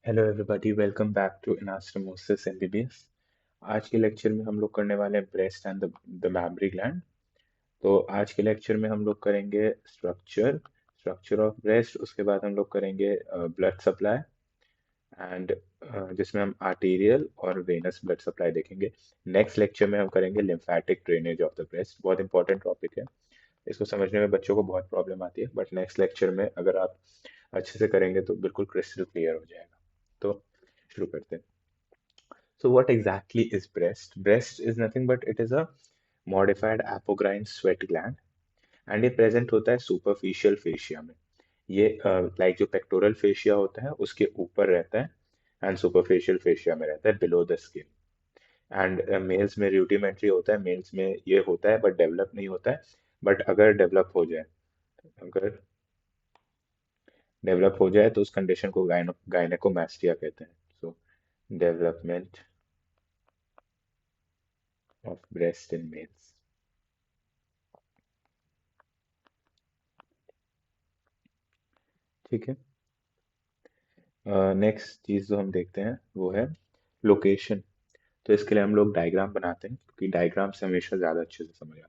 Hello everybody, welcome back to Anastomosis MBBS. आज के lecture में हम लोग करने वाले हैं breast and the mammary gland. तो आज के लेक्चर में हम लोग करेंगे स्ट्रक्चर ऑफ ब्रेस्ट। उसके बाद हम लोग करेंगे ब्लड सप्लाई एंड जिसमें हम आर्टीरियल और वेनस ब्लड सप्लाई देखेंगे। नेक्स्ट लेक्चर में हम करेंगे lymphatic drainage of the breast. बहुत इंपॉर्टेंट टॉपिक है, इसको समझने में बच्चों को बहुत प्रॉब्लम आती है, बट नेक्स्ट लेक्चर में अगर आप अच्छे से करेंगे तो बिल्कुल क्रिस्टल क्लियर हो जाएगा। तो शुरू करते हैं। So what exactly is breast? Breast is nothing but it is a modified apocrine sweat gland and ये present होता है superficial fascia में। ये like जो pectoral fascia होता है उसके ऊपर रहता है and superficial fascia में रहता है below the skin। and males में rudimentary होता है, males में ये होता है but develop नहीं होता है। but अगर develop हो जाए, अगर डेवलप हो जाए तो उस कंडीशन को गायनेकोमास्टिया कहते हैं। सो development of breast in males. ठीक है। नेक्स्ट चीज जो हम देखते हैं वो है लोकेशन। तो इसके लिए हम लोग डायग्राम बनाते हैं क्योंकि डायग्राम से हमेशा ज्यादा अच्छे से समझ आता है।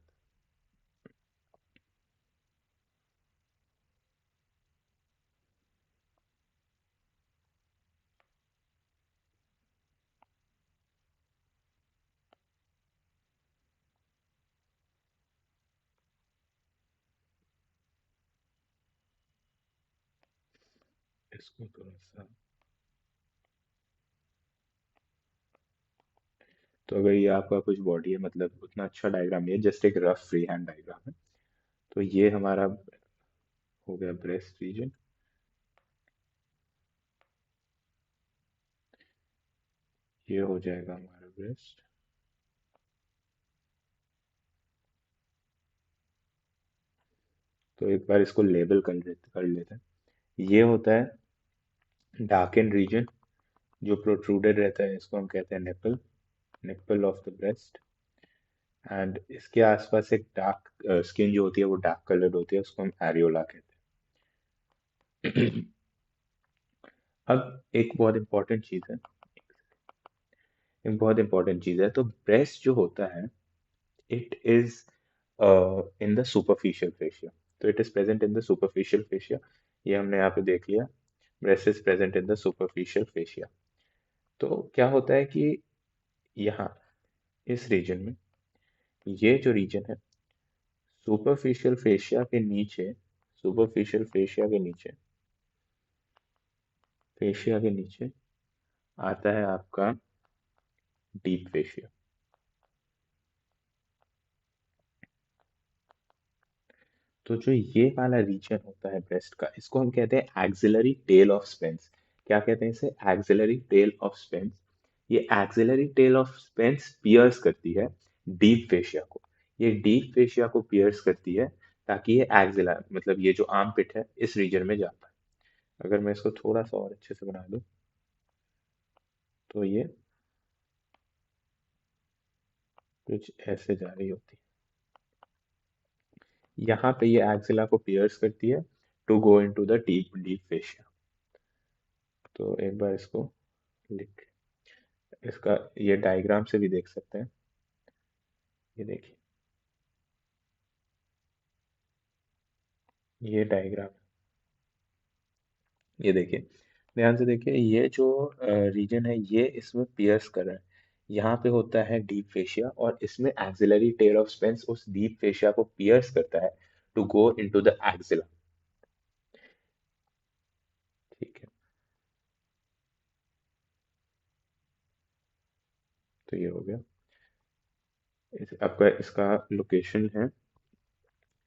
इसको थोड़ा सा, तो अगर ये आपका कुछ बॉडी है, मतलब उतना अच्छा डायग्राम नहीं है, जस्ट एक रफ फ्री हैंड डायग्राम है। तो ये हमारा हो गया ब्रेस्ट रीजन। ये हो जाएगा हमारा ब्रेस्ट। तो एक बार इसको लेबल कर लेते हैं। ये होता है डार्क रीजन, जो प्रोट्रूडेड रहता है, इसको हम कहते हैं nipple, nipple of the breast. And इसके आसपास एक डार्क स्किन जो होती है वो डार्क कलर्ड होती है, उसको हम एरियोला कहते हैं। अब एक बहुत इंपॉर्टेंट चीज है, एक बहुत इंपॉर्टेंट चीज है। तो ब्रेस्ट जो होता है, it is in the superficial fascia. तो it is present in the superficial fascia. ये हमने यहाँ पे देख लिया, breast is present in the superficial fascia. तो क्या होता है कि यहाँ इस रीजन में, ये जो रीजन है सुपरफिशियल फेशिया के नीचे, सुपरफिशियल फेशिया के नीचे आता है आपका डीप फेशिया। तो जो ये वाला रीजन होता है ब्रेस्ट का, इसको हम कहते हैं एक्सिलरी टेल ऑफ स्पेंस। क्या कहते हैं इसे? Axillary tail of Spence. ये axillary tail of Spence pierce करती है डीप फेशिया को। ये डीप फेशिया को पियर्स करती है ताकि ये एक्सिला, मतलब ये जो आर्म पिट है, इस रीजन में जा पाए। अगर मैं इसको थोड़ा सा और अच्छे से बना दूं तो ये कुछ ऐसे जा रही होती है। यहाँ पे ये एक्सिला को पियर्स करती है to go into the deep deep fascia. तो एक बार इसको लिख, इसका ये डायग्राम से भी देख सकते हैं। ये देखिए, ये डायग्राम, ये देखिए, ध्यान से देखिए। ये जो रीजन है ये इसमें पियर्स कर रहा है। यहाँ पे होता है डीप फेशिया और इसमें एक्सिलरी टेल ऑफ स्पेंस उस डीप फेशिया को पियर्स करता है to go into the axilla. ठीक है। तो ये हो गया, आपका इसका लोकेशन है।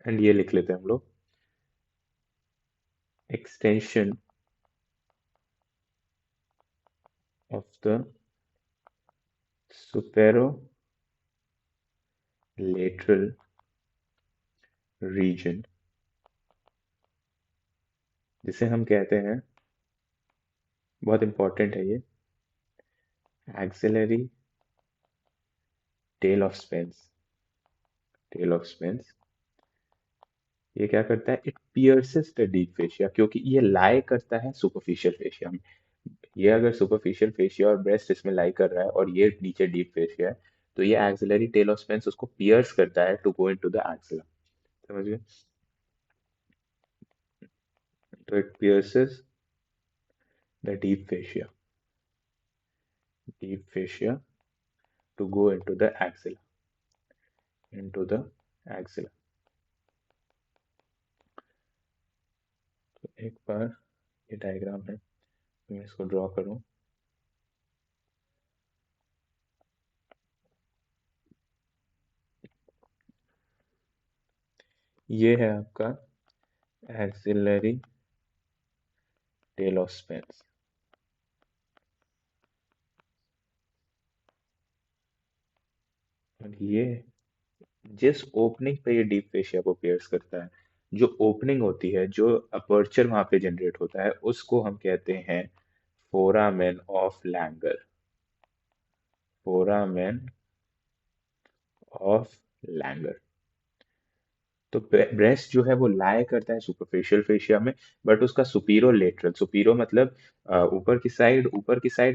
एंड ये लिख लेते हैं हम लोग, extension of the supero lateral region, जिसे हम कहते हैं, बहुत इंपॉर्टेंट है ये, axillary tail of Spence. Tail of Spence ये क्या करता है? It pierces the deep fascia, क्योंकि ये लाई करता है सुपरफिशियल फेशिया में। ये अगर सुपरफिशियल फेशिया और ब्रेस्ट इसमें लाई कर रहा है और ये नीचे डीप फेशिया है, तो ये एक्सिलरी टेल ऑफ स्पेंस उसको पियर्स करता है to go into the axilla. समझ गए? तो it pierces the deep fascia to go into the axilla. तो एक बार ये डायग्राम है, मैं इसको ड्रॉ करूं। ये है आपका एक्सिलरी टेल ऑफ स्पेंस। और ये जिस ओपनिंग पे ये डीप फेशिया को पियर्स करता है, जो ओपनिंग होती है, जो अपर्चर वहां पे जनरेट होता है, उसको हम कहते हैं foramen of Langer. Foramen of Langer. तो ब्रेस्ट जो है वो लाए करता है सुपरफिशियल फेशिया में, बट उसका सुपीरो लेटरल, सुपीरो मतलब ऊपर की साइड,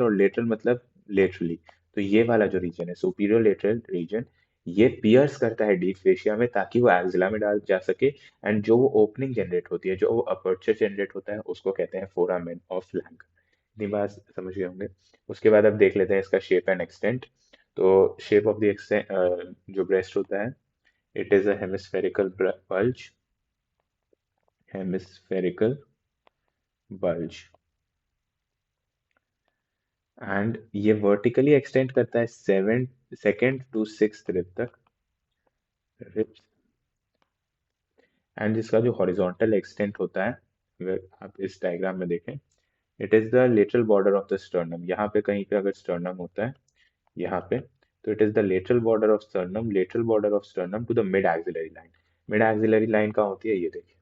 और लेटरल मतलब लेटरली। तो ये वाला जो रीजन है, सुपीरियर लेटरल रीजन, ये पियर्स करता है डीप फेशिया में ताकि वो एक्सिला में डाल जा सके। एंड जो वो ओपनिंग जनरेट होती है, जो वो अपर्चर जनरेट होता है, उसको कहते हैं फोरामेन ऑफ लैंगर। इतनी बात समझ गए होंगे। उसके बाद अब देख लेते हैं इसका शेप एंड एक्सटेंट। तो शेप ऑफ द एक्सटेंट जो ब्रेस्ट होता है, it is a hemispherical bulge, and ये वर्टिकली एक्सटेंड करता है 7th to 6th रिब तक, रिब्स। एंड जिसका जो हॉरिजॉन्टल एक्सटेंट होता है, अगर आप इस डायग्राम में देखें, it is the lateral border of the sternum. यहाँ पे कहीं पे अगर स्टर्नम होता है, यहाँ पे, तो it is the lateral border of sternum to the mid axillary line. Mid axillary line कहाँ होती है, ये देखिए,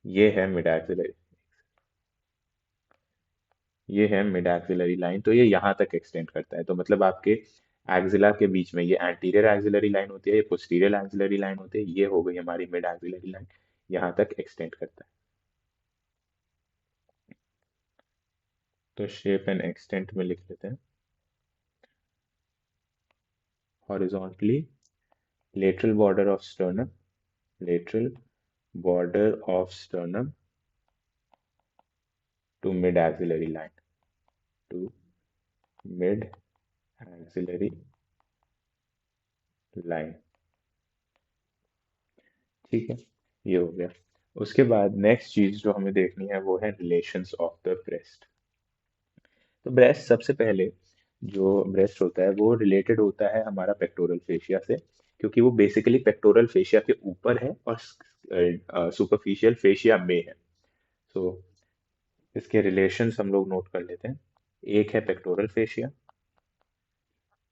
ये है मिड एक्सिलरी, ये है मिड एक्सिलरी लाइन। तो ये यहाँ तक एक्सटेंड करता है। तो मतलब आपके एक्सिला के बीच में ये एंटीरियर एक्सिलरी लाइन होती है, ये पोस्टीरियर एक्सिलरी लाइन होती है, ये हो गई हमारी मिड एक्सिलरी लाइन, यहाँ तक एक्सटेंड करता है। तो शेप एंड एक्सटेंट में लिख लेते हैं, horizontally lateral border of sternum, lateral border of sternum to mid axillary line, to mid axillary line. ठीक है, ये हो गया। उसके बाद नेक्स्ट चीज जो हमें देखनी है वो है रिलेशंस ऑफ द ब्रेस्ट। तो ब्रेस्ट सबसे पहले, जो ब्रेस्ट होता है वो रिलेटेड होता है हमारा पेक्टोरल फेशिया से, क्योंकि वो बेसिकली पेक्टोरल फेशिया के ऊपर है और सुपरफिशियल फेशिया में है। सो इसके रिलेशंस हम लोग नोट कर लेते हैं। एक है pectoral fascia.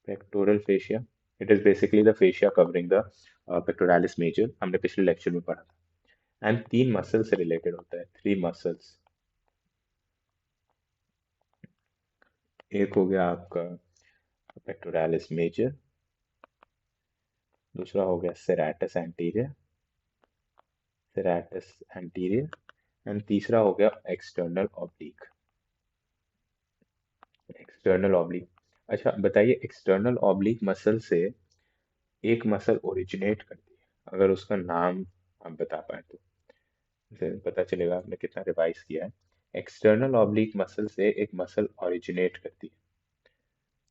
Pectoral fascia, it is basically the fascia covering the pectoralis major, हमने पिछले लेक्चर में पढ़ा था। एंड तीन मसल से रिलेटेड होता है, 3 मसल्स। एक हो गया आपका पेक्टोरालिस मेजर, दूसरा हो गया सेराटस एंटीरियर, एंड तीसरा हो गया एक्सटर्नल ऑब्लिक। अच्छा बताइए, एक्सटर्नल ऑब्लिक मसल से एक मसल ओरिजिनेट करती है, अगर उसका नाम आप बता पाए तो इससे पता चलेगा आपने कितना रिवाइज किया है। एक्सटर्नल ऑब्लिक मसल से एक मसल ओरिजिनेट करती है,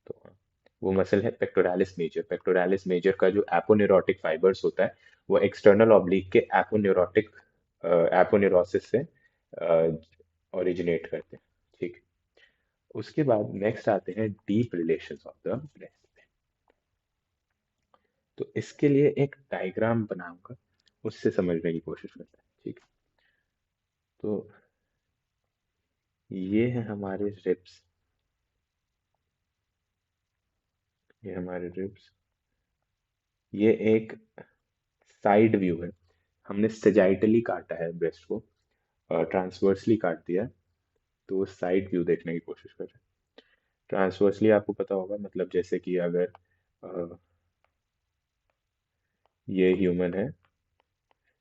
तो वो मसल है पेक्टोरालिस मेजर। पेक्टोरालिस मेजर का जो एपोन्यूरोटिक फाइबर्स होता है, वो एक्सटर्नल ऑब्लिक के एपोन्यूरोसिस से ओरिजिनेट करते हैं। ठीक। उसके बाद नेक्स्ट आते हैं deep relations of the breast. तो इसके लिए एक डायग्राम बनाऊंगा, उससे समझने की कोशिश करते हैं। ठीक। तो ये है हमारे रिब्स, ये हमारे रिब्स, ये एक साइड व्यू है। हमने सेजाइटली काटा है ब्रेस्ट को, ट्रांसवर्सली काट दिया है, तो वो साइड व्यू देखने की कोशिश कर रहे हैं। ट्रांसवर्सली आपको पता होगा, मतलब जैसे कि अगर अ, ये ह्यूमन है,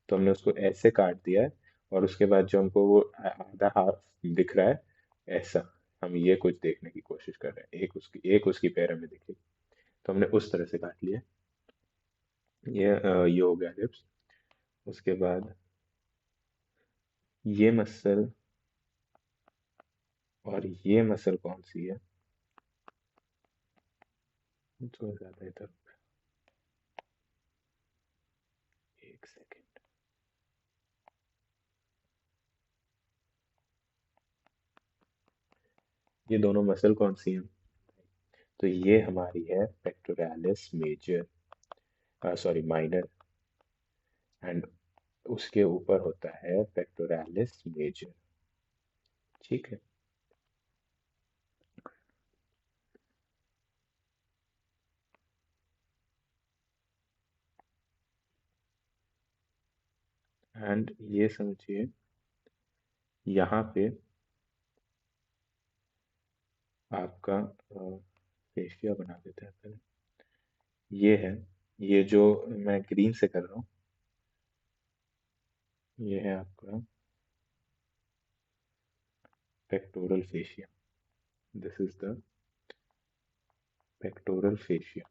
तो हमने उसको ऐसे काट दिया है, और उसके बाद जो हमको वो आधा हाफ दिख रहा है, ऐसा, हम ये कुछ देखने की कोशिश कर रहे हैं, एक उसकी पिरामिड दिखी, तो हमने उस तरह से काट लिया। ये हो गया लिप्स। उसके बाद ये मसल और ये मसल कौन सी है जो ज्यादा इधर, एक सेकेंड। ये दोनों मसल कौन सी हैं? तो ये हमारी है pectoralis major, sorry minor, and उसके ऊपर होता है पेक्टोरालिस मेजर। ठीक है। एंड ये समझिए, यहाँ पे आपका फेशिया बना देते हैं पहले। ये है, ये जो मैं ग्रीन से कर रहा हूँ, ये है आपका pectoral fascia. This is the pectoral fascia.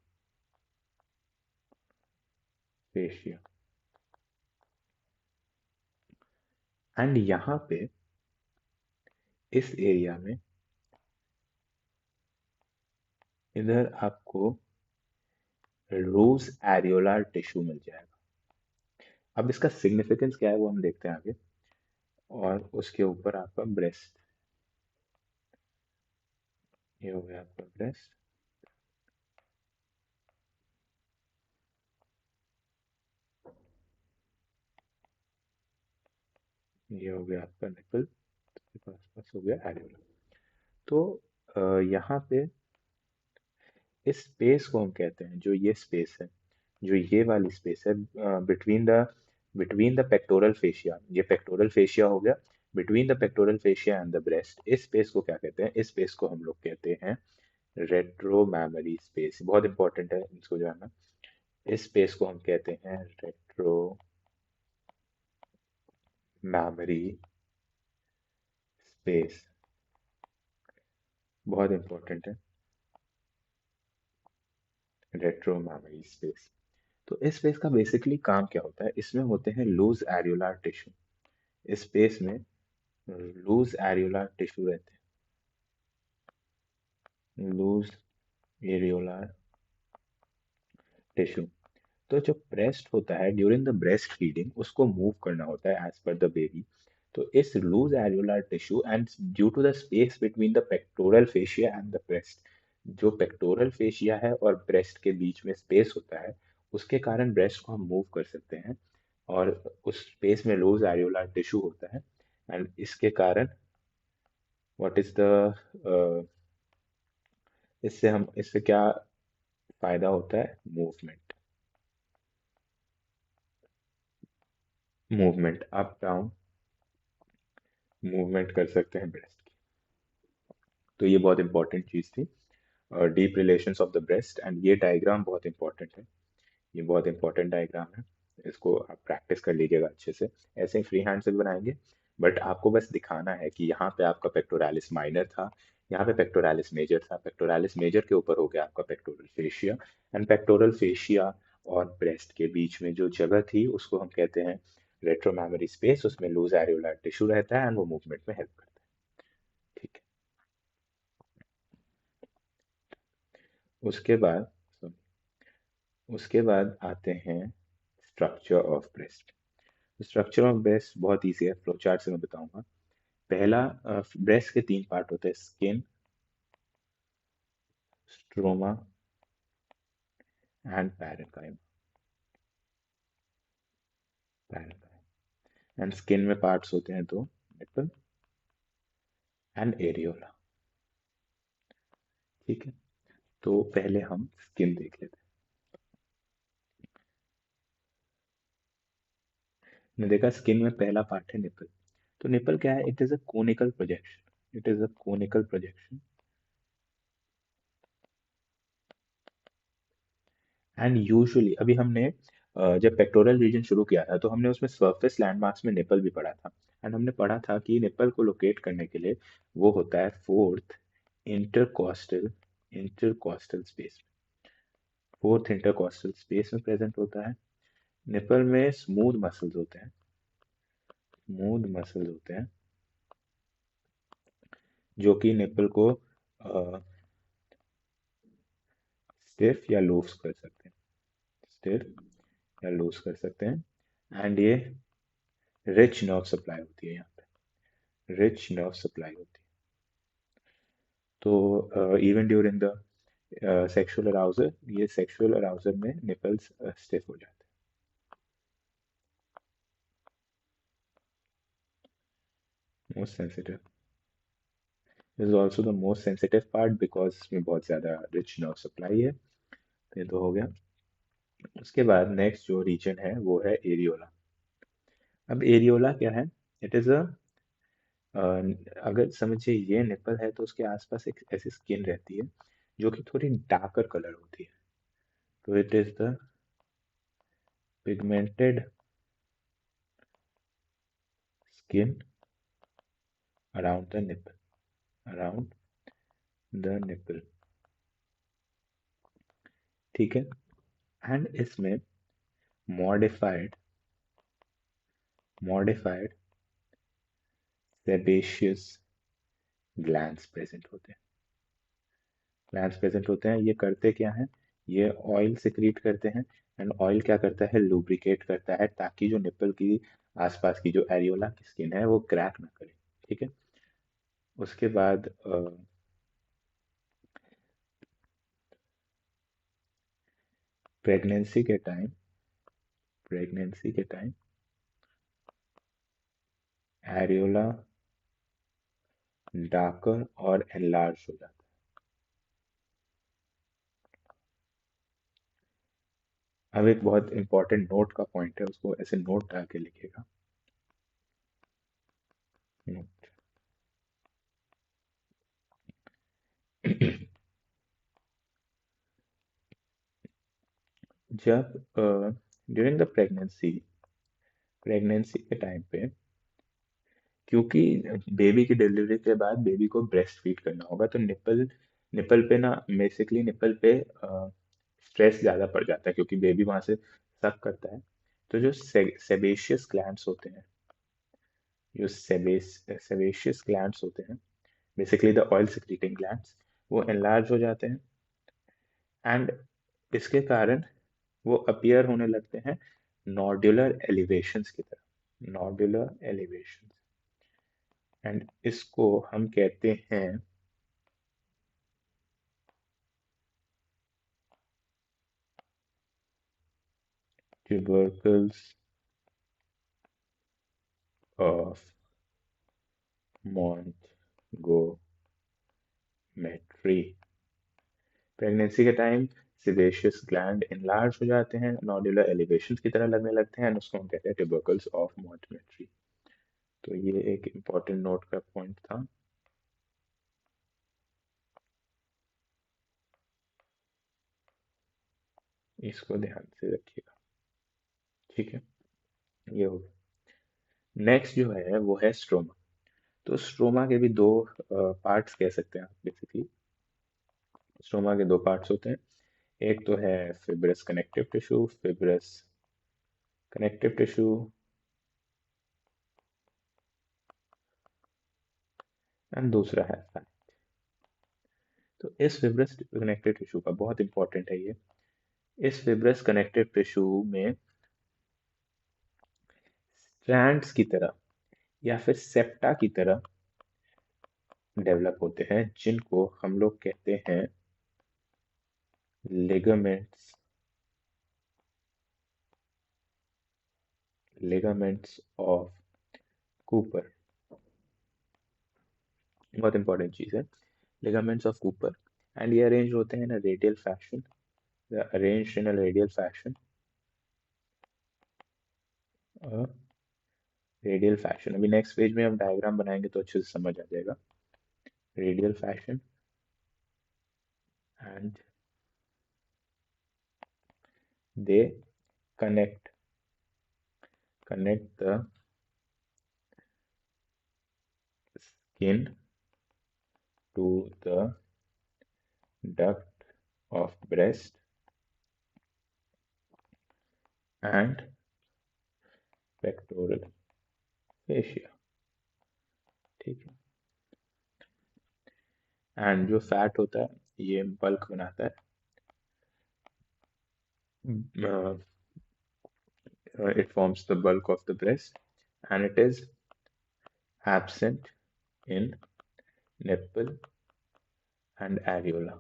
And यहाँ पे इस एरिया में इधर आपको रोज एरियोलार टिश्यू मिल जाएगा। अब इसका सिग्निफिकेंस क्या है वो हम देखते हैं आगे। और उसके ऊपर आपका ब्रेस्ट, ये हो गया आपका ब्रेस्ट। ये हो गया आपका निपल, इसके आसपास हो गया एरियोला। तो यहाँ पे इस स्पेस को हम कहते हैं, जो ये स्पेस है, जो ये वाली स्पेस है बिटवीन द पेक्टोरल फेशिया, ये पेक्टोरल फेशिया हो गया, between the pectoral fascia and the breast, इस स्पेस को क्या कहते हैं? इस स्पेस को हम लोग कहते हैं रेट्रो मैमरी स्पेस। बहुत इंपॉर्टेंट है इसको जानना। इस स्पेस को हम कहते हैं रेट्रो मैमरी स्पेस। बहुत इंपॉर्टेंट है, रेट्रो मैमरी स्पेस। तो इस स्पेस का बेसिकली काम क्या होता है? इसमें होते हैं लूज एरियोलार टिश्यू। इस स्पेस में लूज एरियोलार टिश्यू रहते हैं, लूज एरियोलार टिश्यू। तो जो ब्रेस्ट होता है, ड्यूरिंग द ब्रेस्ट फीडिंग उसको मूव करना होता है एज पर द बेबी। तो इस loose areolar tissue and due to the space between the pectoral fascia and the breast, जो पेक्टोरल फेशिया है और ब्रेस्ट के बीच में स्पेस होता है, उसके कारण ब्रेस्ट को हम मूव कर सकते हैं। और उस स्पेस में लूज एरियोलार टिश्यू होता है, एंड इसके कारण व्हाट इज द, इससे क्या फायदा होता है? Movement, movement up down, movement कर सकते हैं ब्रेस्ट की। तो ये बहुत इंपॉर्टेंट चीज़ थी, deep relations of the breast. And ये डायग्राम बहुत इंपॉर्टेंट है, ये बहुत इंपॉर्टेंट डायग्राम है। इसको आप प्रैक्टिस कर लीजिएगा अच्छे से। ऐसे ही फ्री हैंड से भी बनाएंगे, बट आपको बस दिखाना है कि यहाँ पे आपका पेक्टोरालिस माइनर था, यहाँ पे पेक्टोरालिस मेजर था, पेक्टोरालिस मेजर के ऊपर हो गया आपका pectoral fascia, and pectoral fascia और ब्रेस्ट के बीच में जो जगह थी उसको हम कहते हैं रेट्रोमैमरी स्पेस। उसमें लूज एरियोलर टिश्यू रहता है एंड वो मूवमेंट में हेल्प करता है। ठीक है। उसके बाद आते हैं structure of breast. Structure of breast बहुत ईजी है, फ्लो चार्ट से मैं बताऊंगा। पहला, ब्रेस्ट के तीन पार्ट होते हैं: skin, stroma and parenchyma. Parenchyma and skin में पार्ट्स होते हैं दो: निपल एंड एरियोला। ठीक है। तो पहले हम स्किन देख लेते हैं। हमने देखा स्किन में पहला पार्ट है निपल। तो निपल क्या है? It is a conical projection, it is a conical projection. And usually अभी हमने जब पेक्टोरल रीजन शुरू किया था तो हमने उसमें सरफेस लैंडमार्क्स में निपल भी पढ़ा था। एंड हमने पढ़ा था कि निपल को लोकेट करने के लिए वो होता है fourth intercostal intercostal space fourth intercostal space में प्रेजेंट होता है। निपल में स्मूथ मसल्स होते हैं जो कि निपल को स्टिफ या लूज कर सकते हैं, स्टिफ या लूज कर सकते हैं। एंड ये रिच नर्व सप्लाई होती है, यहाँ पे रिच नर्व सप्लाई होती है। तो even during the sexual arousal, ये सेक्सुअल अराउजल में निपल्स स्टिफ हो जाते हैं। Most sensitive, this is also the most sensitive part because इसमें बहुत ज़्यादा रिच नर्व सप्लाई है। तो ये तो हो गया। उसके बाद नेक्स्ट जो रीजन है वो है एरियोला। अब एरियोला क्या है? इट इज़ अ, अगर समझिए ये निपल है तो उसके आसपास एक ऐसी स्किन रहती है जो कि थोड़ी डार्कर कलर होती है। तो it is the pigmented skin around the nipple, around the nipple. ठीक है। एंड इसमें modified modified sebaceous glands present होते हैं। ग्लैंड्स प्रेजेंट होते हैं, ये करते क्या हैं? ये ऑयल सिक्रीट करते हैं। एंड ऑयल क्या करता है? लुब्रिकेट करता है ताकि जो निपल की आसपास की जो एरियोला की स्किन है वो क्रैक ना करे। ठीक है। उसके बाद प्रेगनेंसी के टाइम प्रेगनेंसी के टाइम एरियोला डार्कर और एनलार्ज हो जाता है। अब एक बहुत इंपॉर्टेंट नोट का पॉइंट है, उसको ऐसे नोट डाल के लिखिएगा। नोट। जब ड्यूरिंग द प्रेगनेंसी के टाइम पे, क्योंकि बेबी की डिलीवरी के बाद बेबी को ब्रेस्ट फीड करना होगा, तो निपल निपल पे ना बेसिकली निपल पे स्ट्रेस ज़्यादा पड़ जाता है क्योंकि बेबी वहां से सक करता है। तो जो सेबेशियस ग्लैंड्स होते हैं, जो सेबेशियस ग्लैंड्स होते हैं, basically the oil secreting glands, वो एनलार्ज हो जाते हैं। एंड इसके कारण वो अपीयर होने लगते हैं नॉड्यूलर एलिवेशंस की तरह, नॉड्यूलर एलिवेशन। एंड इसको हम कहते हैं ट्यूबरकल्स ऑफ मोंटगोमेट्री। प्रेगनेंसी के टाइम सिवेशियस ग्लैंड इनलार्ज हो जाते हैं, नॉड्यूलर एलिवेशन की तरह लगने लगते हैं, and उसको हम कहते हैं ट्यूबरकल्स ऑफ मोंटगोमेट्री। तो ये एक इम्पॉर्टेंट नोट का पॉइंट था। इसको ध्यान से रखिएगा। ठीक है। ये हो गया। नेक्स्ट जो है वो है स्ट्रोमा। तो स्ट्रोमा के भी दो पार्ट्स कह सकते हैं आप बेसिकली। स्ट्रोमा के दो पार्ट्स होते हैं। एक तो है fibrous connective tissue, fibrous connective tissue, and दूसरा है फैट। तो इस फिब्रस कनेक्टिव टिश्यू का बहुत इंपॉर्टेंट है ये। इस फिब्रस कनेक्टिव टिश्यू में स्ट्रैंड्स की तरह या फिर सेप्टा की तरह डेवलप होते हैं, जिनको हम लोग कहते हैं लिगामेंट्स, लिगामेंट्स ऑफ कूपर। बहुत इंपॉर्टेंट चीज है, लिगामेंट्स ऑफ कूपर। एंड ये अरेंज होते हैं ना radial fashion, arranged in a radial fashion, radial fashion. अभी नेक्स्ट पेज में हम डायग्राम बनाएंगे तो अच्छे से समझ आ जाएगा। Radial fashion and they connect the skin to the duct of breast and pectoral fascia. ठीक है। एंड जो फैट होता है ये बल्क बनाता है, it forms the bulk of the breast and it is absent in nipple and areola.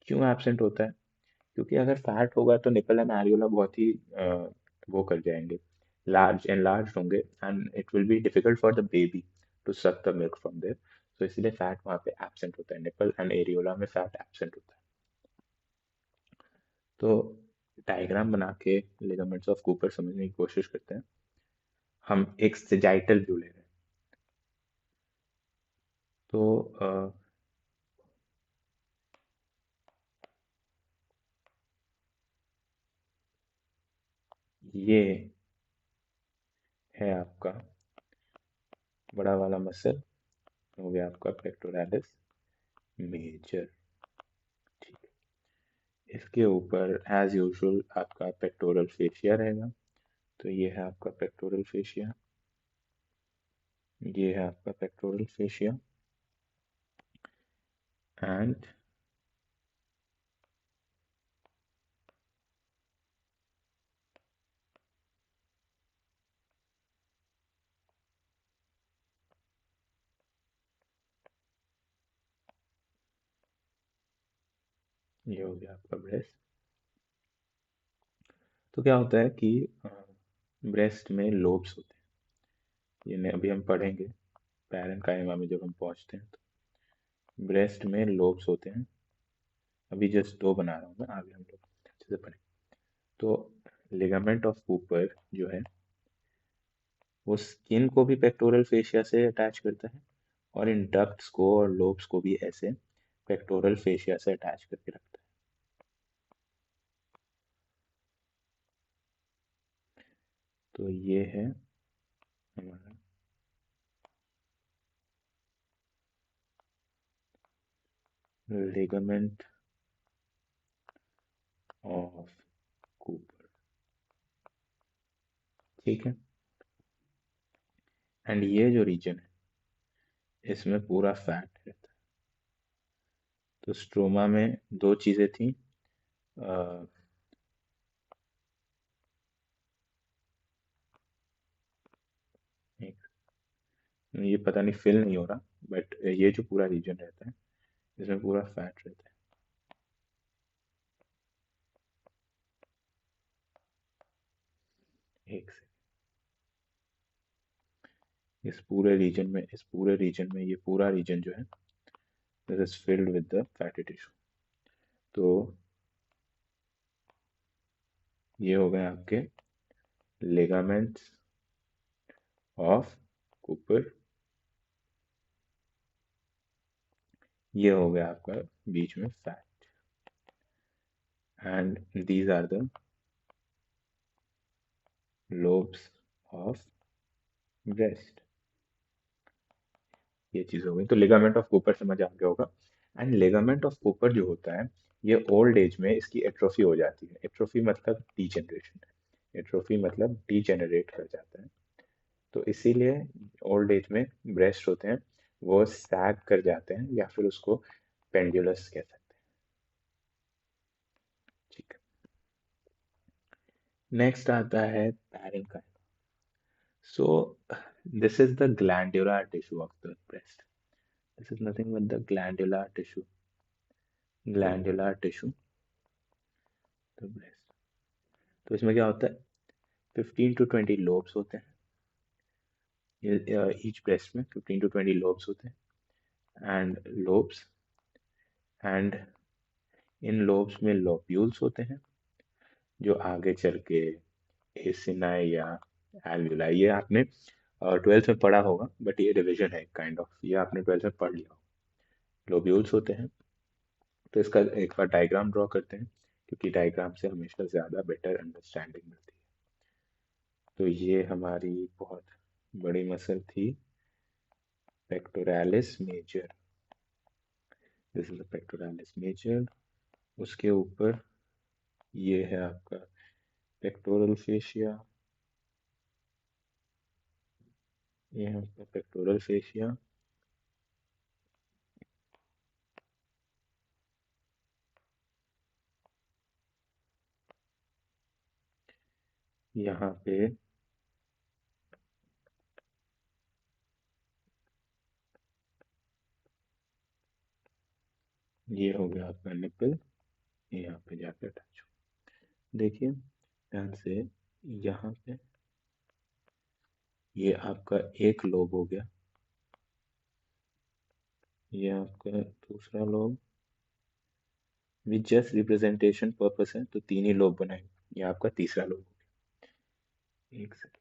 क्यों absent होता है? क्योंकि अगर फैट होगा तो निपल एंड एरियोला बहुत ही वो कर जाएंगे, लार्ज एनलार्ज होंगे and it will be difficult for the baby to suck the milk from there. तो इसलिए फैट वहाँ पे एब्सेंट होता है, निपल एंड एरियोला में फैट एब्सेंट होता है। तो डायग्राम बना के लिगामेंट्स ऑफ कूपर समझने की कोशिश करते हैं। हम एक सेजाइटल व्यू ले रहे हैं। तो ये है आपका बड़ा वाला मसल, हो गया आपका पेक्टोरालिस मेजर। ठीक है। इसके ऊपर एज यूजुअल आपका पेक्टोरल फेशिया रहेगा। तो ये है आपका पेक्टोरल फेशिया, ये है आपका पेक्टोरल फेशिया एंड ये हो गया आपका ब्रेस्ट। तो क्या होता है कि ब्रेस्ट में लोब्स होते हैं, ये अभी हम पढ़ेंगे पैरेन्काइमा में जब हम पहुंचते हैं। तो ब्रेस्ट में लोब्स होते हैं, अभी जस्ट दो बना रहा हूँ मैं, आगे हम लोग अच्छे से पढ़ेंगे। तो लिगामेंट ऑफ कूपर जो है वो स्किन को भी पेक्टोरल फेशिया से अटैच करता है और इन डक्ट्स को और लोब्स को भी ऐसे पेक्टोरल फेशिया से अटैच करके रखता है। तो ये है हमारा लिगामेंट ऑफ कूपर। ठीक है। एंड ये जो रीजन है इसमें पूरा फैट रहता है। तो स्ट्रोमा में दो चीजें थी, अ, एक ये पता नहीं फिल नहीं हो रहा, बट ये जो पूरा रीजन रहता है इसमें पूरा फैट रहता है। एक से इस पूरे रीजन में ये पूरा रीजन जो है this is filled with the fatty tissue. तो ये हो गए आपके लिगामेंट्स ऑफ कूपर, ये हो गया आपका बीच में fat and these are the lobes of breast. ये चीज हो गई। तो लिगामेंट ऑफ कूपर समझ आ गया होगा। एंड लिगामेंट ऑफ कूपर जो होता है ये ओल्ड एज में इसकी एट्रोफी हो जाती है। एट्रोफी मतलब डीजेनरेशन, एट्रोफी मतलब डीजेनरेट कर जाता है। तो इसीलिए ओल्ड एज में ब्रेस्ट होते हैं वो सैग कर जाते हैं या फिर उसको पेंडुलस कह सकते हैं। ठीक है। नेक्स्ट आता है parenchyma. So this is the glandular tissue of the breast. This is nothing but the glandular tissue, glandular tissue the breast. तो इसमें क्या होता है, 15 to 20 लोब्स होते हैं ईच ब्रेस्ट में, 15 to 20 लोब्स होते हैं and lobes, and in lobes में लोब्यूल्स होते हैं जो आगे चल के एसिनाई या एल्वियोलाई, ये आपने ट्वेल्थ में पढ़ा होगा बट ये रिवीजन है काइंड ऑफ, ये आपने ट्वेल्थ में पढ़ लिया होगा। लोब्यूल्स होते हैं। तो इसका एक बार डायग्राम ड्रॉ करते हैं क्योंकि डायग्राम से हमेशा ज़्यादा बेटर अंडरस्टैंडिंग मिलती है। तो ये हमारी बहुत बड़ी मसल थी, pectoralis major. This is the pectoralis major. उसके ऊपर ये है आपका पेक्टोरल फेशिया। ये है आपका पेक्टोरल फेशिया। यहाँ पे ये हो गया आपका निपल, ये यहाँ पे जाकर अटैच हो। देखिए ध्यान से, यहाँ पे ये आपका एक लोब हो गया, ये आपका दूसरा lobe. With just representation purpose है तो तीन ही लोब बनाएंगे, ये आपका तीसरा लोब हो गया। एक सेकेंड।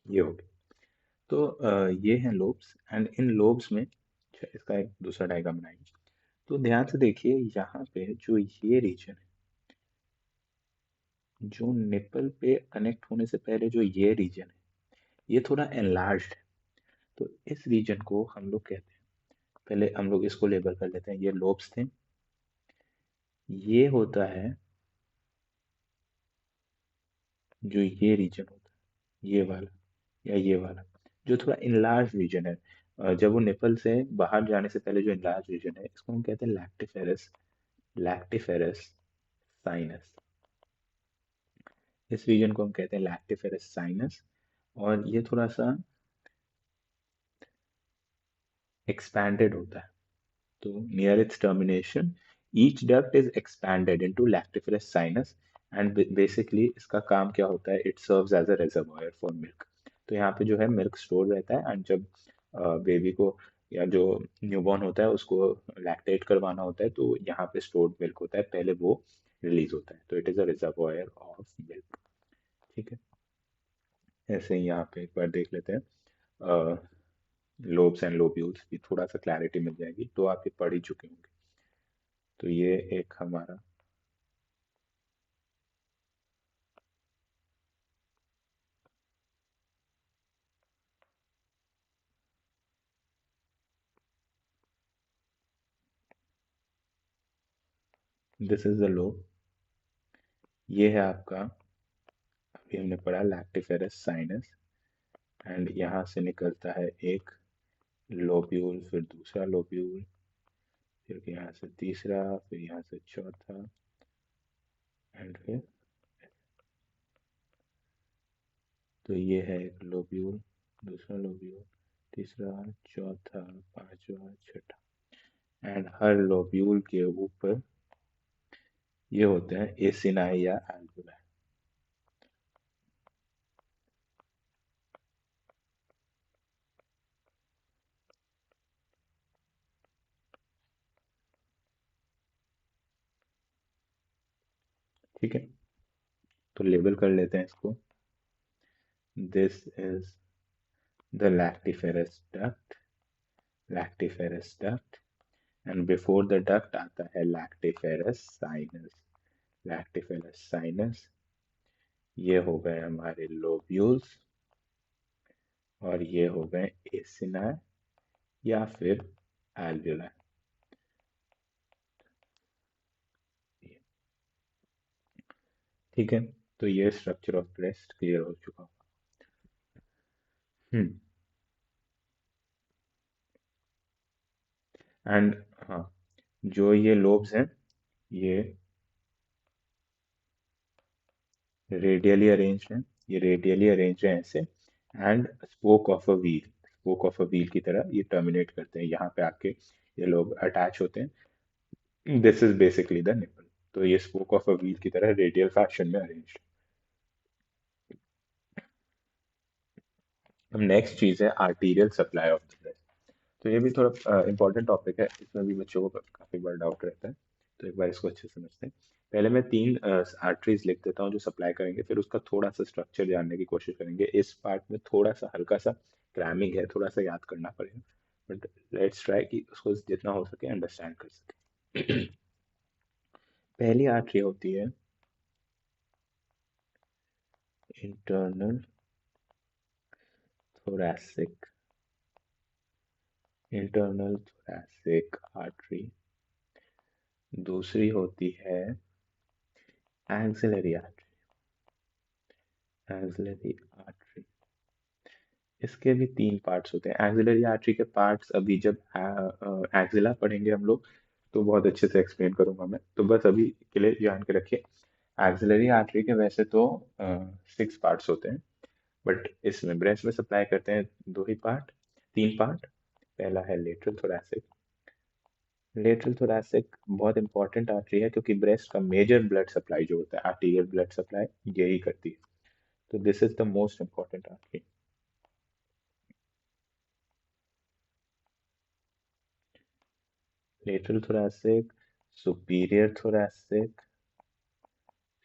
ये हो गया। तो ये हैं लोब्स, एंड इन लोब्स में, अच्छा, इसका एक दूसरा डायग्राम बनाएंगे। तो ध्यान से देखिए, यहाँ पे जो ये रीजन है, जो निपल पे कनेक्ट होने से पहले जो ये रीजन है, ये थोड़ा एनलार्ज्ड है। तो इस रीजन को हम लोग कहते हैं, पहले हम लोग इसको लेबल कर लेते हैं, ये लोब्स थे। ये होता है जो ये रीजन होता है, ये वाला या ये वाला, जो थोड़ा इनलार्ज रीजन है। जब वो निपल से बाहर जाने से पहले जो इनलार्ज रीजन है, इसको हम कहते हैं लैक्टिफेरस, लैक्टिफेरस साइनस। इस रीजन को हम कहते हैं लैक्टिफेरस साइनस। और ये थोड़ा सा एक्सपैंडेड होता है। तो near its termination, each duct is expanded into lactiferous sinus, and basically इसका काम क्या होता है, it serves as a reservoir for milk। तो यहाँ पे जो है मिल्क स्टोर रहता है, एंड जब बेबी को या जो न्यूबॉर्न होता है उसको लैक्टेट करवाना होता है, तो यहाँ पे स्टोर्ड मिल्क होता है, पहले वो रिलीज होता है, तो it is a reservoir of milk. ठीक है, ऐसे ही यहाँ पे एक बार देख लेते हैं लोब्स एंड लोब्यूल्स की, थोड़ा सा क्लैरिटी मिल जाएगी, तो आप ये पढ़ ही चुके होंगे। तो ये एक हमारा, दिस इज द लोब। ये है आपका, अभी हमने पढ़ा लैक्टिफेरस साइनस, एंड यहाँ से निकलता है एक लोब्यूल, फिर दूसरा लोब्यूल, फिर यहाँ से तीसरा, फिर यहाँ से चौथा, एंड फिर, तो ये है एक लोब्यूल, दूसरा लोब्यूल, तीसरा, चौथा, पांचवा, छठा, एंड हर लोब्यूल के ऊपर ये होते हैं एसिनाई या एल्वुलाई। ठीक है, तो लेबल कर लेते हैं इसको। This is the lactiferous duct, lactiferous duct, and before the duct आता है लैक्टिफेरस साइनस, लैक्टिफेरस साइनस। ये हो गए हमारे लोब्यूल्स, और ये हो गए एसिना या फिर एल्वुला। ठीक है, तो ये स्ट्रक्चर ऑफ ब्रेस्ट क्लियर हो चुका। हम्म, एंड हाँ, जो ये लोब्स हैं, ये रेडियली अरेंज्ड हैं, ये रेडियली अरेंज हैं ऐसे, and spoke of a wheel, spoke of a wheel की तरह ये टर्मिनेट करते हैं, यहाँ पे आके ये लोग अटैच होते हैं। This is basically the nipple. तो ये स्पोक ऑफ अ व्हील की तरह रेडियल फैशन में अरेंज्ड। अब नेक्स्ट चीज है arterial supply of the breast. तो ये भी थोड़ा इंपॉर्टेंट टॉपिक है, इसमें भी बच्चों को काफी बार डाउट रहता है। तो एक बार इसको अच्छे से समझते हैं। पहले मैं तीन आर्टरीज लिख देता हूँ जो सप्लाई करेंगे, फिर उसका थोड़ा सा स्ट्रक्चर जानने की कोशिश करेंगे। इस पार्ट में थोड़ा सा हल्का सा क्रैमिंग है, थोड़ा सा याद करना पड़ेगा, बट लेट्स ट्राई कि उसको जितना हो सके अंडरस्टैंड कर सके। पहली आर्टरी होती है internal thoracic, internal thoracic artery. दूसरी होती है एक्सिलरी आर्टरी, एक्सिलरी आर्टरी। इसके भी तीन पार्ट्स होते हैं। एक्सिलरी आर्टरी के पार्ट्स अभी जब एक्सिला पढ़ेंगे हम लोग तो बहुत अच्छे से एक्सप्लेन करूंगा मैं, तो बस अभी के लिए जान के रखिए। एक्सिलरी आर्टरी के वैसे तो 6 पार्ट्स होते हैं, बट इसमें ब्रेस्ट में सप्लाई करते हैं दो ही पार्ट, 3 पार्ट। पहला है लेटरल थोरैसिक। लेटरल थोरैसिक बहुत इंपॉर्टेंट आर्टरी है क्योंकि ब्रेस्ट का मेजर ब्लड सप्लाई जो होता है, आर्टीरियल ब्लड सप्लाई, यही करती है। तो this is the most important artery. lateral thoracic, superior thoracic,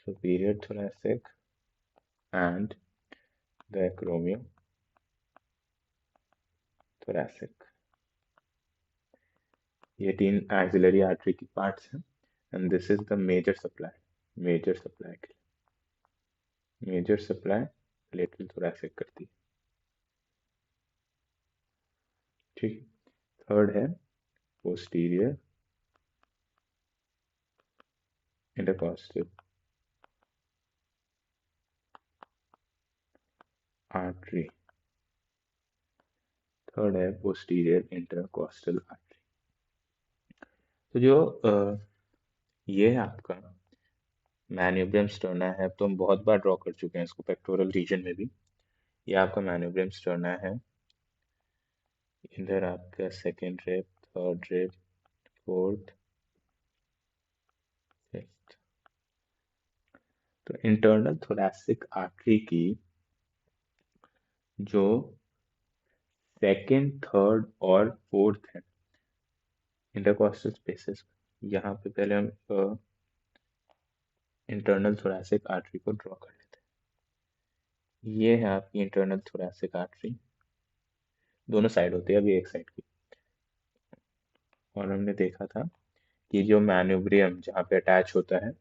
superior thoracic and the acromion thoracic। ये तीन axillary artery की parts हैं and this is the major supply, major supply के लिए major supply lateral thoracic करती है। ठीक। Third है posterior intercostal artery, थर्ड है posterior intercostal artery। तो जो ये है आपका मैन्यूब्रियम स्टर्ना है, अब तो हम बहुत बार ड्रॉ कर चुके हैं इसको पेक्टोरल रीजन में भी। ये आपका मैन्यूब्रियम स्टर्ना है। इधर आपका second rib, third rib, fourth, fifth. तो इंटरनल थोरैसिक आर्टरी की जो सेकेंड, थर्ड और फोर्थ है इंटरकॉस्टल स्पेसेस, यहाँ पे पहले हम इंटरनल थोरैसिक आर्टरी को ड्रॉ कर लेते हैं। ये है आपकी इंटरनल थोरैसिक आर्टरी, दोनों साइड होती है, अभी एक साइड की। और हमने देखा था कि जो मैन्यूब्रियम जहाँ पे अटैच होता है,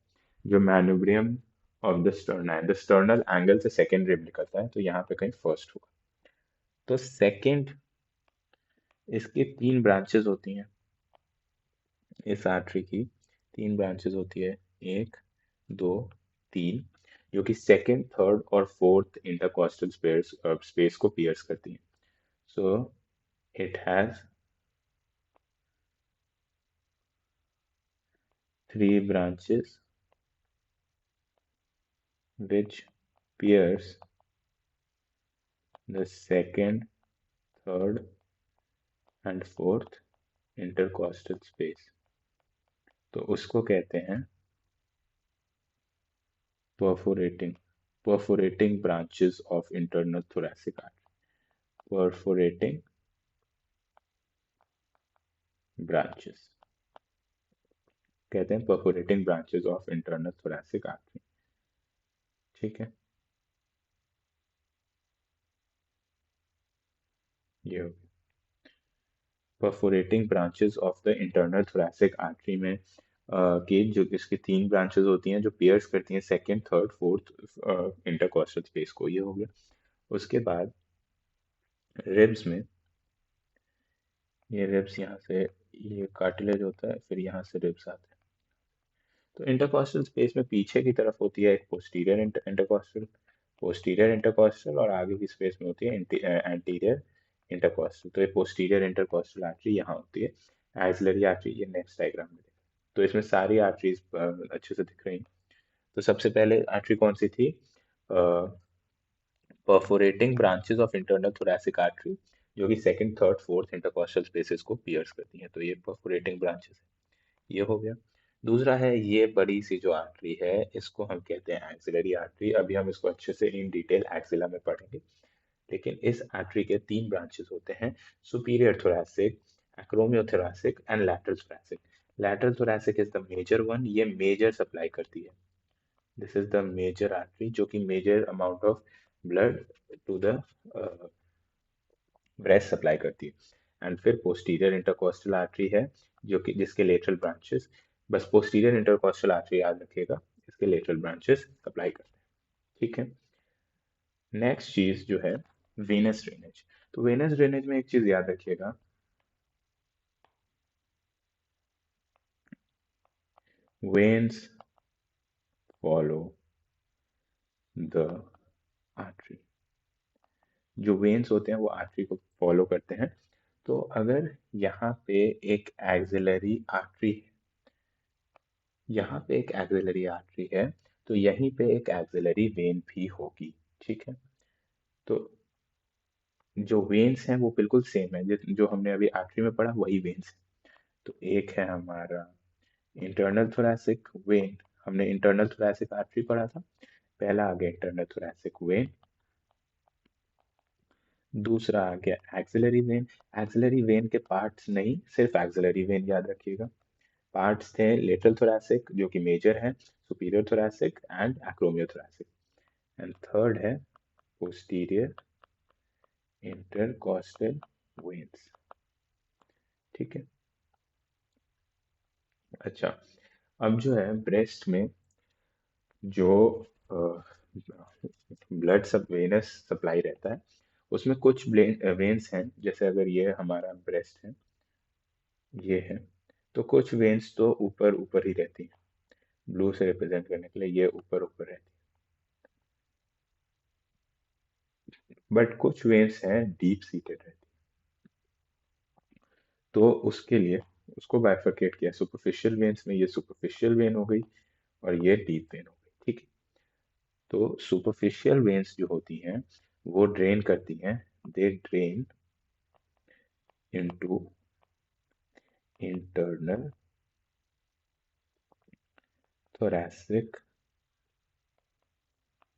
जो मैन्यूब्रियम ऑफ द स्टर्ना है, द स्टर्नल एंगल से सेकेंड रिब निकलता है, तो यहाँ पे कहीं फर्स्ट होगा। तो सेकेंड, इसकी तीन ब्रांचेस होती हैं, इस आर्टरी की तीन ब्रांचेस होती है, एक, दो, तीन, जो कि सेकेंड, थर्ड और फोर्थ इंटरकॉस्टल स्पेस को पियर्स करती हैं। So it has 3 branches which pierce the second, third and fourth intercostal space। तो उसको कहते हैं perforating, perforating branches of internal thoracic artery, perforating branches कहते हैं perforating branches of internal thoracic artery। ठीक है, ये हो गया perforating branches of the internal thoracic artery में कि जो इसकी तीन ब्रांचेस होती हैं जो पियर्स करती हैं second, third, fourth intercostal space को, ये हो गया। उसके बाद रिब्स में, ये रिब्स यहाँ से, ये कार्टिलेज होता है, फिर यहाँ से रिब्स आते हैं। तो इंटरकॉस्टल स्पेस में पीछे की तरफ होती है एक पोस्टीरियर इंटरकॉस्टल, पोस्टीरियर इंटरकॉस्टल, और आगे की स्पेस में होती है एंटीरियर इंटरकॉस्टल। तो ये पोस्टीरियर इंटरकॉस्टल आर्टरी यहाँ होती है। एक्सिलरी आर्टरी ये नेक्स्ट डायग्राम में देखा। तो इसमें सारी आर्टरीज अच्छे से दिख रही हैं। तो सबसे पहले आर्टरी कौन सी थी? Perforating branches of internal thoracic artery, जो कि second, third, fourth intercostal spaces को पियर्स करती हैं। तो ये परफोरेटिंग ब्रांचेस है, ये हो गया। दूसरा है ये बड़ी सी जो आर्टरी है, इसको हम कहते हैं एक्सिलरी आर्टरी। अभी हम इसको अच्छे से इन डिटेल एक्सिला में पढ़ेंगे। लेकिन इस आर्टरी के तीन ब्रांचेस होते हैं, superior thoracic, acromiothoracic and lateral thoracic. Lateral thoracic is the major one, ये मेजर सप्लाई करती है। This is the major artery जो कि major amount of blood to the breast supply करती है। एंड फिर पोस्टीरियर इंटरकोस्टल आर्टरी है, जो कि जिसके लेटरल ब्रांचेस, बस पोस्टीरियर इंटरकोस्टल आर्टरी याद रखिएगा, इसके लेटरल ब्रांचेस सप्लाई करते हैं। ठीक है। नेक्स्ट चीज जो है वेनस ड्रेनेज। तो वेनस ड्रेनेज में एक चीज याद रखिएगा, वेन्स फॉलो द आर्टरी। जो वेन्स होते हैं वो आर्टरी को फॉलो करते हैं। तो अगर यहाँ पे एक एक्सिलरी आर्टरी, यहाँ पे एक एक्सिलरी आर्टरी है, तो यहीं पे एक एक्सिलरी वेन भी होगी। ठीक है। तो जो वेन्स हैं वो बिल्कुल सेम है, जो हमने अभी आर्टरी में पढ़ा वही वेन्स है। तो एक है हमारा इंटरनल थोरैसिक वेन, हमने इंटरनल थोरैसिक आर्टरी पढ़ा था, पहला आ गया इंटरनल थोरैसिक वेन। दूसरा आ गया एक्सिलरी वेन। एक्सिलरी वेन के पार्ट्स नहीं, सिर्फ एक्सिलरी वेन याद रखिएगा। पार्ट्स थे लेटरल थोरैसिक जो कि मेजर है, superior thoracic and acromiothoracic. And third है पोस्टीरियर इंटरकॉस्टल वेन्स। ठीक है। अच्छा, अब जो है ब्रेस्ट में जो ब्लड सब वेनस सप्लाई रहता है, उसमें कुछ वेन्स हैं, जैसे अगर ये हमारा ब्रेस्ट है, ये है, तो कुछ वेन्स तो ऊपर ऊपर ही रहती हैं, ब्लू से रिप्रेजेंट करने के लिए ये ऊपर ऊपर रहती है, बट कुछ वेन्स हैं डीप सीटेड रहती हैं। तो उसके लिए उसको बाइफरकेट किया, सुपरफिशियल वेन्स में ये सुपरफिशियल वेन हो गई और ये डीप वेन हो गई। ठीक है। तो सुपरफिशियल वेन्स जो होती हैं वो ड्रेन करती हैं, they drain into internal thoracic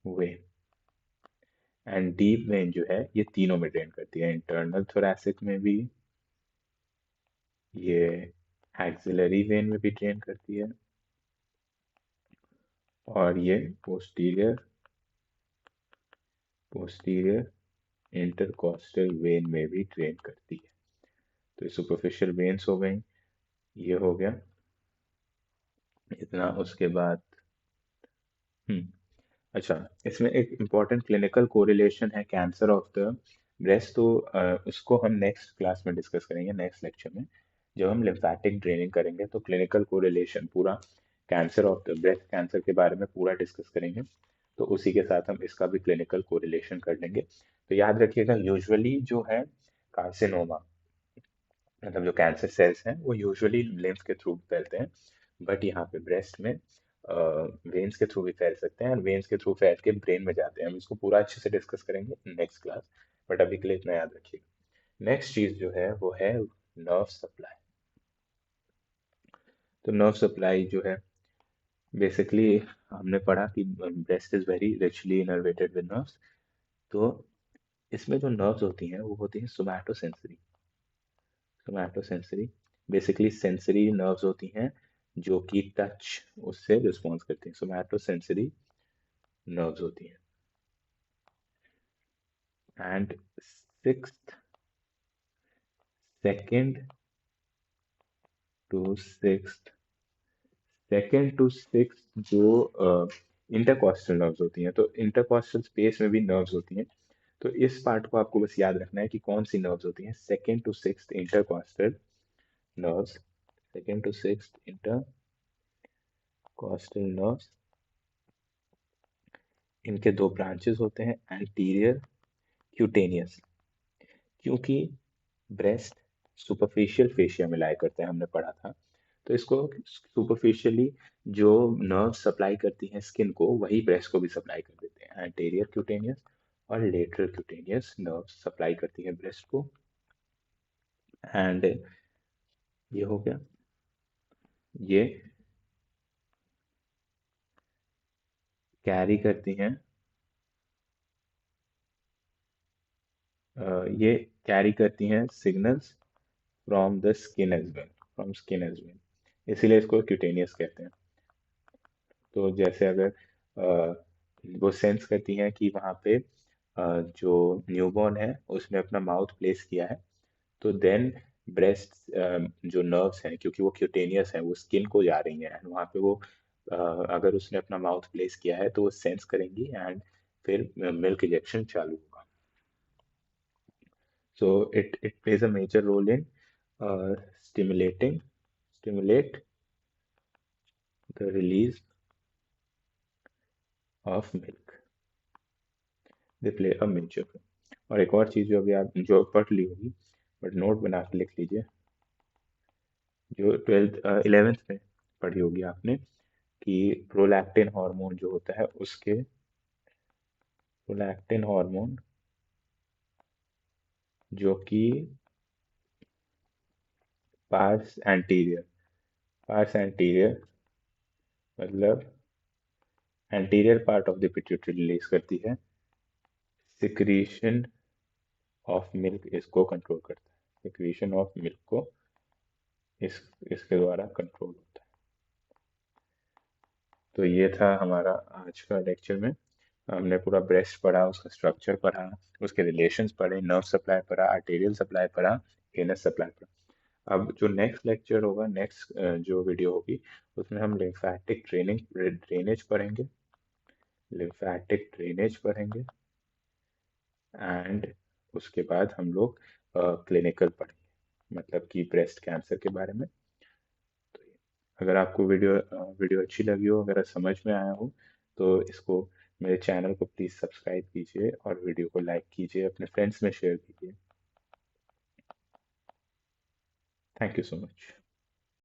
vein. And deep vein जो है ये तीनों में ड्रेन करती है, इंटरनल thoracic में भी, ये एक्सिलरी वेन में भी ड्रेन करती है, और ये पोस्टीरियर पोस्टीरियर इंटरकॉस्टल वेन में भी ड्रेन करती है। तो सुपरफिशियल वेन्स हो गई, ये हो गया इतना। उसके बाद हम्म अच्छा, इसमें एक इम्पॉर्टेंट क्लिनिकल कोरिलेशन है कैंसर ऑफ द ब्रेस्ट, तो उसको हम नेक्स्ट क्लास में डिस्कस करेंगे, नेक्स्ट लेक्चर में जब हम लिम्फेटिक ड्रेनिंग करेंगे, तो क्लिनिकल कोरिलेशन पूरा cancer of the breast cancer के बारे में पूरा डिस्कस करेंगे। तो उसी के साथ हम इसका भी क्लिनिकल कोरिलेशन कर लेंगे। तो याद रखिएगा, यूजुअली जो है कार्सिनोमा, मतलब जो कैंसर सेल्स हैं वो यूजुअली लिम्फ के थ्रू फैलते हैं, बट यहाँ पे ब्रेस्ट में वेन्स के थ्रू भी फैल सकते हैं, और वेन्स के थ्रू फैल के ब्रेन में जाते हैं। हम इसको पूरा अच्छे से डिस्कस करेंगे नेक्स्ट क्लास, बट अभी के लिए इतना याद रखिएगा। नेक्स्ट चीज जो है वो है नर्व सप्लाई। तो नर्व सप्लाई जो है बेसिकली हमने पढ़ा कि breast is very richly innervated with nerves. तो इसमें जो नर्व्स होती हैं वो होती हैं somatosensory. Somatosensory basically sensory nerves होती हैं जो कि टच, उससे रिस्पॉन्स करती हैं, सोमैटोसेंसरी नर्व्स होती हैं। And sixth second to sixth second to sixth जो इंटरकॉस्टल नर्व्स होती हैं, तो इंटरकॉस्टल स्पेस में भी नर्व्स होती हैं। तो इस पार्ट को आपको बस याद रखना है कि कौन सी नर्व्स होती हैं, second to sixth intercostal nerves. Second to sixth intercostal nerves, इनके दो ब्रांचेस होते हैं, एंटीरियर क्यूटेनियस। क्योंकि ब्रेस्ट सुपरफिशियल फेशिया में लाई करते हैं, हमने पढ़ा था, तो इसको सुपरफिशियली जो नर्व सप्लाई करती हैं स्किन को, वही ब्रेस्ट को भी सप्लाई कर देते हैं। एंटीरियर क्यूटेनियस और लेटरल क्यूटेनियस नर्व सप्लाई करती हैं ब्रेस्ट को। एंड ये हो गया, ये कैरी करती हैं, ये कैरी करती हैं signals from the skin as well, from skin as well, इसीलिए इसको क्यूटेनियस कहते हैं। तो जैसे अगर वो सेंस करती हैं कि वहाँ पे जो न्यूबॉर्न है उसने अपना माउथ प्लेस किया है, तो देन ब्रेस्ट जो नर्व्स हैं, क्योंकि वो क्यूटेनियस है, वो स्किन को जा रही हैं, एंड वहाँ पे वो अगर उसने अपना माउथ प्लेस किया है तो वो सेंस करेंगी, एंड फिर मिल्क इजेक्शन चालू होगा। So it plays a major role in stimulate the release of milk. They play a major role. और एक और चीज़ जो अभी आप जो पढ़ ली होगी, बट नोट बना के लिख लीजिए, जो 11th में पढ़ी होगी आपने, कि प्रोलैक्टिन हार्मोन जो होता है उसके, प्रोलैक्टिन हार्मोन जो कि पार्स एंटीरियर, पार्स एंटीरियर मतलब anterior part of the pituitary release करती है, सिक्रीशन ऑफ मिल्क इसको कंट्रोल करता है, सिक्रीशन ऑफ मिल्क को इस इसके द्वारा कंट्रोल होता है। तो ये था हमारा आज का लेक्चर में, हमने पूरा ब्रेस्ट पढ़ा, उसका स्ट्रक्चर पढ़ा, उसके रिलेशंस पढ़े, नर्व सप्लाई पढ़ा, आर्टेरियल सप्लाई पढ़ा, वेनस सप्लाई पढ़ा। अब जो नेक्स्ट लेक्चर होगा, नेक्स्ट जो वीडियो होगी, उसमें हम लिम्फेटिक ड्रेनेज पढ़ेंगे, लिम्फेटिक ड्रेनेज पढ़ेंगे, एंड उसके बाद हम लोग क्लिनिकल पढ़ेंगे, मतलब कि ब्रेस्ट कैंसर के बारे में। तो अगर आपको वीडियो अच्छी लगी हो, अगर समझ में आया हो, तो इसको, मेरे चैनल को प्लीज़ सब्सक्राइब कीजिए और वीडियो को लाइक कीजिए, अपने फ्रेंड्स में शेयर कीजिए। Thank you so much.